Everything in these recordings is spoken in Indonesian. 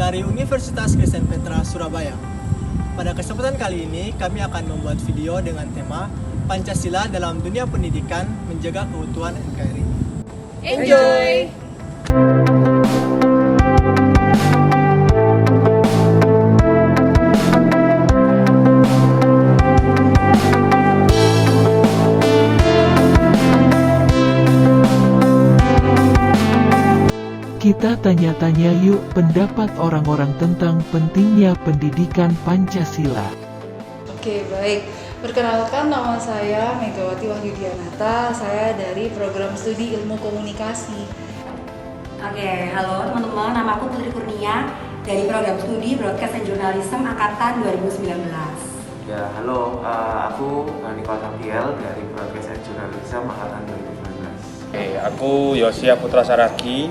dari Universitas Kristen Petra, Surabaya. Pada kesempatan kali ini, kami akan membuat video dengan tema Pancasila dalam Dunia Pendidikan Menjaga Keutuhan NKRI. Enjoy! Kita tanya-tanya yuk pendapat orang-orang tentang pentingnya pendidikan Pancasila. Oke, baik. Perkenalkan, nama saya Megawati Wahyudianata. Saya dari program studi Ilmu Komunikasi. Oke, halo teman-teman, nama aku Putri Kurnia dari program studi Broadcast and Journalism angkatan 2019. Ya, halo, aku Nikola Tabiel dari Broadcast and Journalism angkatan 2019. Oke, aku Yosia Putra Saragi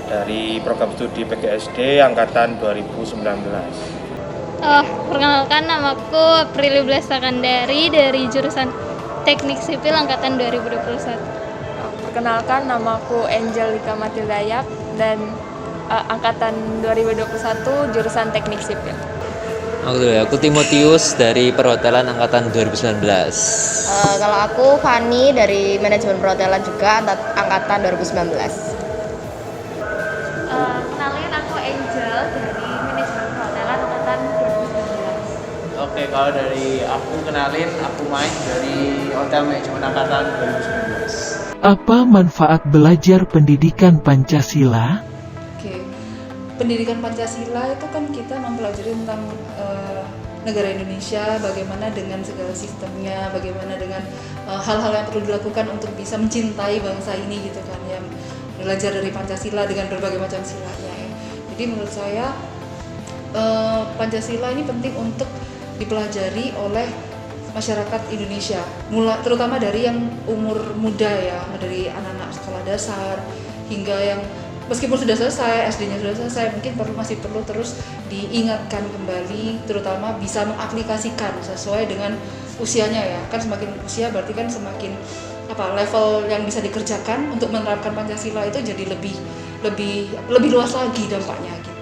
dari program studi PGSD angkatan 2019. Perkenalkan, namaku Aprili Blesakandari dari jurusan Teknik Sipil angkatan 2021. Perkenalkan, namaku Angelika Matildayak dan angkatan 2021 jurusan Teknik Sipil. Aku Timotius dari Perhotelan angkatan 2019. Kalau aku Fani dari Manajemen Perhotelan juga angkatan 2019. Kenalin, aku Angel dari Manajemen Perhotelan angkatan 2019. Oke, kalau dari aku kenalin, aku Mike dari Hotel Manajemen angkatan 2019. Apa manfaat belajar pendidikan Pancasila? Oke, pendidikan Pancasila itu kan kita mempelajari tentang negara Indonesia, bagaimana dengan segala sistemnya, bagaimana dengan hal-hal yang perlu dilakukan untuk bisa mencintai bangsa ini gitu kan, yang belajar dari Pancasila dengan berbagai macam silanya ya. Jadi menurut saya Pancasila ini penting untuk dipelajari oleh masyarakat Indonesia, terutama dari yang umur muda ya, dari anak-anak sekolah dasar hingga yang meskipun sudah selesai, SD-nya sudah selesai, mungkin masih perlu terus diingatkan kembali, terutama bisa mengaplikasikan sesuai dengan usianya ya. Kan semakin usia berarti kan semakin level yang bisa dikerjakan untuk menerapkan Pancasila itu jadi lebih luas lagi dampaknya gitu.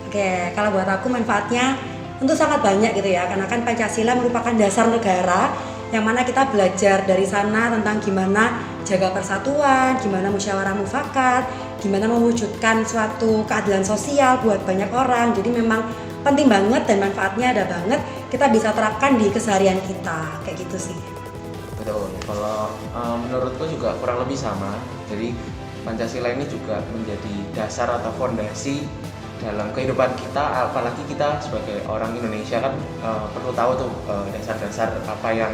Oke, kalau buat aku manfaatnya tentu sangat banyak gitu ya, karena kan Pancasila merupakan dasar negara yang mana kita belajar dari sana tentang gimana jaga persatuan, gimana musyawarah mufakat, gimana mewujudkan suatu keadilan sosial buat banyak orang. Jadi memang penting banget dan manfaatnya ada banget, kita bisa terapkan di keseharian kita, kayak gitu sih. Betul, kalau menurutku juga kurang lebih sama. Jadi Pancasila ini juga menjadi dasar atau fondasi dalam kehidupan kita, apalagi kita sebagai orang Indonesia kan perlu tahu tuh dasar-dasar apa yang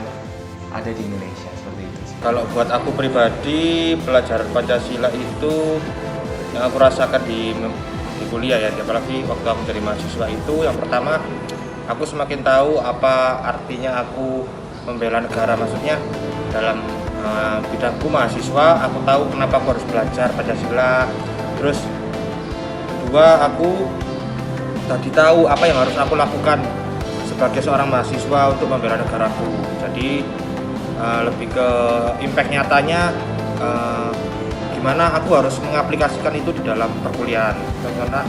ada di Indonesia, seperti itu. Kalau buat aku pribadi, pelajaran Pancasila itu yang aku rasakan di kuliah ya, apalagi waktu aku jadi mahasiswa itu, yang pertama aku semakin tahu apa artinya aku membela negara, maksudnya dalam bidangku mahasiswa, aku tahu kenapa aku harus belajar Pancasila. Terus kedua, aku tadi tahu apa yang harus aku lakukan sebagai seorang mahasiswa untuk membela negaraku. Jadi lebih ke impact nyatanya, gimana aku harus mengaplikasikan itu di dalam perkuliahan. Karena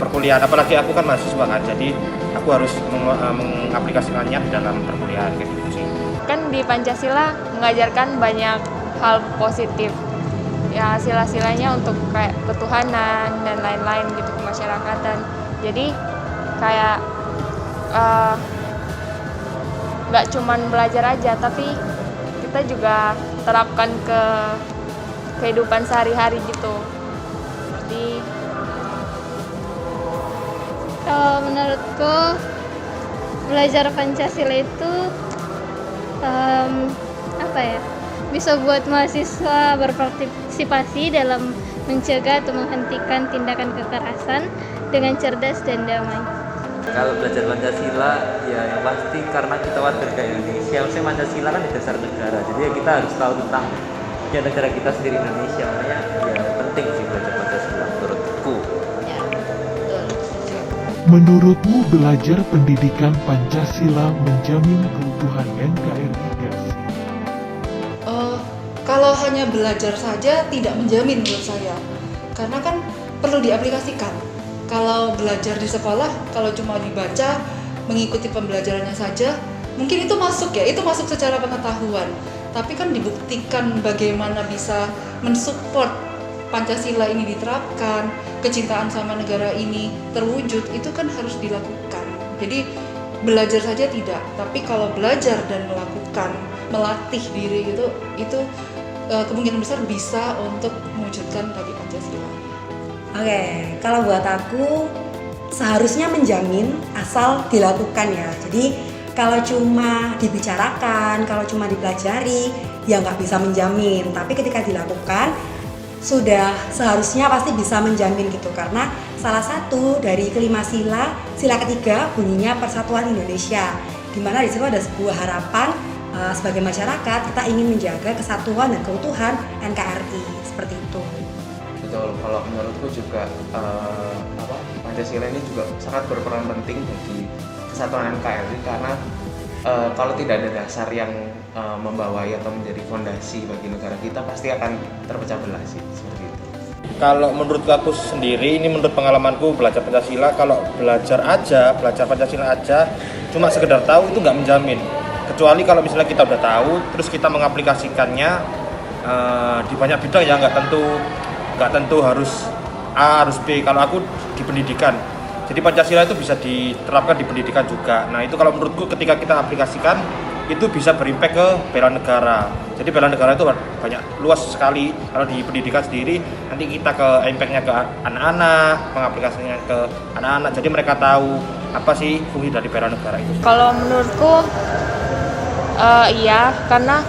perkuliahan, apalagi aku kan mahasiswa kan, jadi aku harus mengaplikasikannya di dalam perkuliahan kayak gitu sih. Kan di Pancasila mengajarkan banyak hal positif ya, sila-silanya untuk kayak ketuhanan dan lain-lain gitu, kemasyarakatan. Jadi kayak nggak cuman belajar aja, tapi kita juga terapkan ke kehidupan sehari-hari gitu. Seperti Menurutku belajar Pancasila itu bisa buat mahasiswa berpartisipasi dalam mencegah atau menghentikan tindakan kekerasan dengan cerdas dan damai. Kalau belajar Pancasila ya yang pasti karena kita warga negara Indonesia, maksudnya Pancasila kan di dasar negara, jadi ya kita harus tahu tentang ya negara kita sendiri, Indonesia. Makanya ya penting sih belajar Pancasila menurutku. Ya, betul. Menurutmu belajar pendidikan Pancasila menjamin keutuhan NKRI gak sih? Kalau hanya belajar saja tidak menjamin menurut saya, karena kan perlu diaplikasikan. Kalau belajar di sekolah, kalau cuma dibaca, mengikuti pembelajarannya saja, mungkin itu masuk ya, itu masuk secara pengetahuan. Tapi kan dibuktikan bagaimana bisa mensupport Pancasila ini diterapkan, kecintaan sama negara ini terwujud, itu kan harus dilakukan. Jadi belajar saja tidak, tapi kalau belajar dan melakukan, melatih diri itu kemungkinan besar bisa untuk mewujudkan tadi Pancasila. Oke, kalau buat aku seharusnya menjamin asal dilakukan ya. Jadi kalau cuma dibicarakan, kalau cuma dipelajari, ya nggak bisa menjamin. Tapi ketika dilakukan, sudah seharusnya pasti bisa menjamin gitu. Karena salah satu dari kelima sila, sila ketiga bunyinya Persatuan Indonesia. Dimana di situ ada sebuah harapan sebagai masyarakat kita ingin menjaga kesatuan dan keutuhan NKRI seperti itu. Betul, kalau menurutku juga Pancasila ini juga sangat berperan penting bagi kesatuan NKRI karena kalau tidak ada dasar yang membawai atau menjadi fondasi bagi negara kita pasti akan terpecah belah sih, seperti itu. Kalau menurut aku sendiri, ini menurut pengalamanku belajar Pancasila, kalau belajar Pancasila aja, cuma sekedar tahu itu nggak menjamin. Kecuali kalau misalnya kita udah tahu, terus kita mengaplikasikannya di banyak bidang ya nggak tentu harus A, harus B. Kalau aku di pendidikan, jadi Pancasila itu bisa diterapkan di pendidikan juga. Nah itu kalau menurutku ketika kita aplikasikan, itu bisa berimpact ke bela negara. Jadi bela negara itu banyak, luas sekali. Kalau di pendidikan sendiri, nanti kita ke impact-nya ke anak-anak, mengaplikasikannya ke anak-anak. Jadi mereka tahu apa sih fungsi dari bela negara itu. Kalau menurutku iya, karena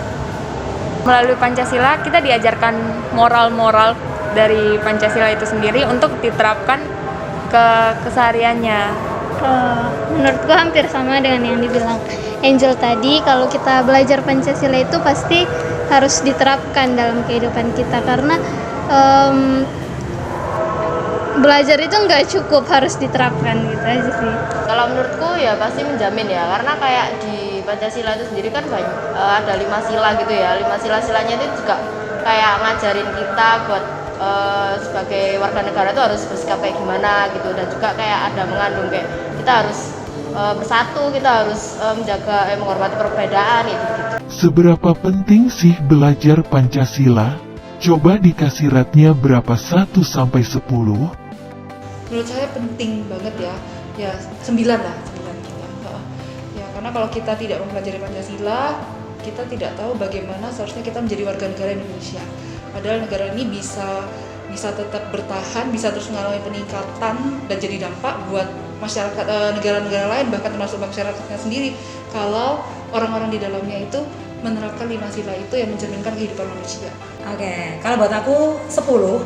melalui Pancasila kita diajarkan moral-moral dari Pancasila itu sendiri untuk diterapkan ke kesehariannya. Menurutku hampir sama dengan yang dibilang Angel tadi. Kalau kita belajar Pancasila itu pasti harus diterapkan dalam kehidupan kita, karena belajar itu nggak cukup, harus diterapkan gitu aja sih. Kalau menurutku ya pasti menjamin ya, karena kayak di Pancasila itu sendiri kan banyak, ada 5 sila gitu ya. 5 sila-silanya itu juga kayak ngajarin kita buat sebagai warga negara itu harus bersikap kayak gimana gitu, dan juga kayak ada mengandung kayak kita harus bersatu, kita harus menjaga menghormati perbedaan gitu. Seberapa penting sih belajar Pancasila? Coba dikasih rate-nya berapa 1 sampai 10? Menurut saya penting banget ya. Ya 9 lah, 9 kita. Ya karena kalau kita tidak mempelajari Pancasila, kita tidak tahu bagaimana seharusnya kita menjadi warga negara Indonesia. Padahal negara ini bisa tetap bertahan, bisa terus mengalami peningkatan dan jadi dampak buat masyarakat negara-negara lain, bahkan termasuk masyarakatnya sendiri, kalau orang-orang di dalamnya itu menerapkan 5 sila itu yang mencerminkan kehidupan manusia. Oke, kalau buat aku 10,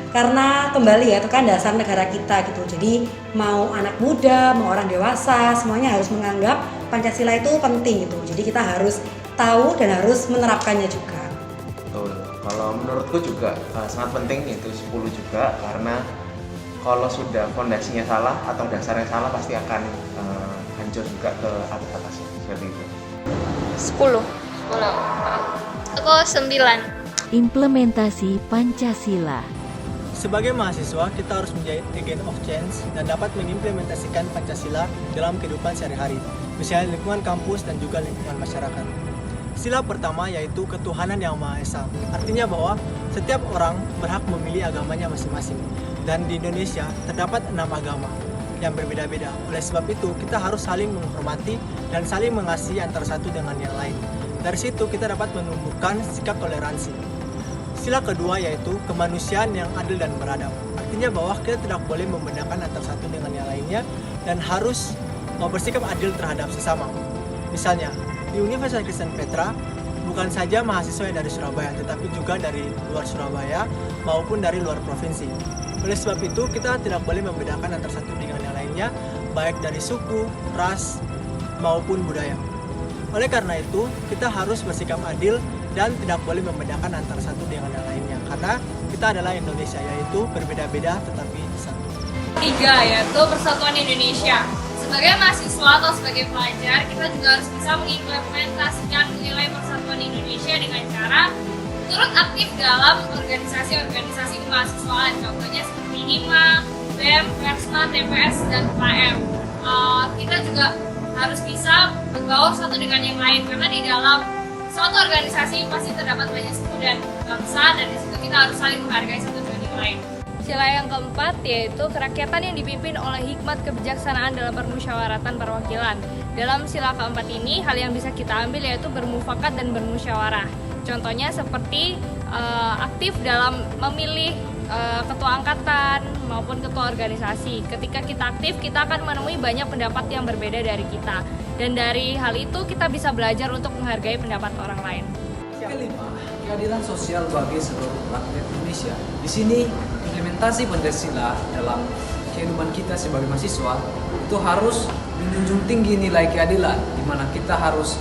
karena kembali ya itu kan dasar negara kita gitu. Jadi mau anak muda, mau orang dewasa, semuanya harus menganggap Pancasila itu penting gitu. Jadi kita harus tahu dan harus menerapkannya juga. Betul. Kalau menurutku juga sangat penting itu 10 juga, karena kalau sudah fondasinya salah atau dasarnya salah pasti akan hancur juga ke atasnya, seperti itu. 10. Aku 9. Implementasi Pancasila. Sebagai mahasiswa, kita harus menjadi agent of change dan dapat mengimplementasikan Pancasila dalam kehidupan sehari-hari, misalnya lingkungan kampus dan juga lingkungan masyarakat. Sila pertama yaitu ketuhanan yang Maha Esa. Artinya bahwa setiap orang berhak memilih agamanya masing-masing. Dan di Indonesia terdapat 6 agama yang berbeda-beda. Oleh sebab itu, kita harus saling menghormati dan saling mengasihi antara satu dengan yang lain. Dari situ kita dapat menumbuhkan sikap toleransi. Sila kedua yaitu kemanusiaan yang adil dan beradab. Artinya bahwa kita tidak boleh membedakan antara satu dengan yang lainnya dan harus bersikap adil terhadap sesama. Misalnya, di Universitas Kristen Petra bukan saja mahasiswa yang dari Surabaya, tetapi juga dari luar Surabaya maupun dari luar provinsi. Oleh sebab itu, kita tidak boleh membedakan antara satu dengan yang lainnya, baik dari suku, ras, maupun budaya. Oleh karena itu, kita harus bersikap adil dan tidak boleh membedakan antara satu dengan yang lainnya, karena kita adalah Indonesia, yaitu berbeda-beda tetapi satu. 3 yaitu Persatuan Indonesia. Sebagai mahasiswa atau sebagai pelajar, kita juga harus bisa mengimplementasikan nilai Persatuan Indonesia dengan cara turut aktif dalam organisasi-organisasi kemahasiswaan, contohnya seperti HIMA, BEM, Persma, TPS, dan UKM. Kita juga harus bisa berbaur satu dengan yang lain, karena di dalam suatu organisasi pasti terdapat banyak suku dan bangsa, dan di situ kita harus saling menghargai satu dengan yang lain. Sila yang keempat yaitu kerakyatan yang dipimpin oleh hikmat kebijaksanaan dalam permusyawaratan perwakilan. Dalam sila keempat ini, hal yang bisa kita ambil yaitu bermufakat dan bermusyawarah. Contohnya seperti aktif dalam memilih ketua angkatan maupun ketua organisasi. Ketika kita aktif, kita akan menemui banyak pendapat yang berbeda dari kita. Dan dari hal itu kita bisa belajar untuk menghargai pendapat orang lain. Kelima, keadilan sosial bagi seluruh rakyat Indonesia. Di sini implementasi Pancasila dalam kehidupan kita sebagai mahasiswa itu harus menjunjung tinggi nilai keadilan, di mana kita harus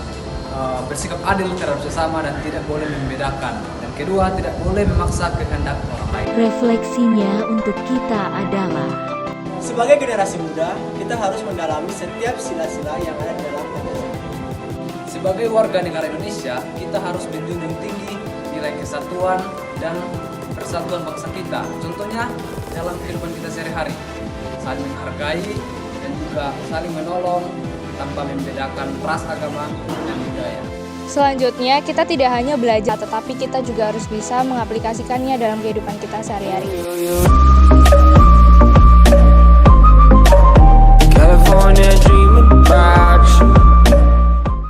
bersikap adil terhadap sesama dan tidak boleh membedakan. Dan kedua, tidak boleh memaksa kehendak orang lain. Refleksinya untuk kita adalah Sebagai generasi muda, kita harus mendalami setiap sila-sila yang ada dalam Pancasila. Sebagai warga negara Indonesia, kita harus menjunjung tinggi nilai kesatuan dan persatuan bangsa kita. Contohnya dalam kehidupan kita sehari-hari, saling menghargai dan juga saling menolong tanpa membedakan ras, agama, dan budaya. Selanjutnya, kita tidak hanya belajar, tetapi kita juga harus bisa mengaplikasikannya dalam kehidupan kita sehari-hari. California dreaming about you.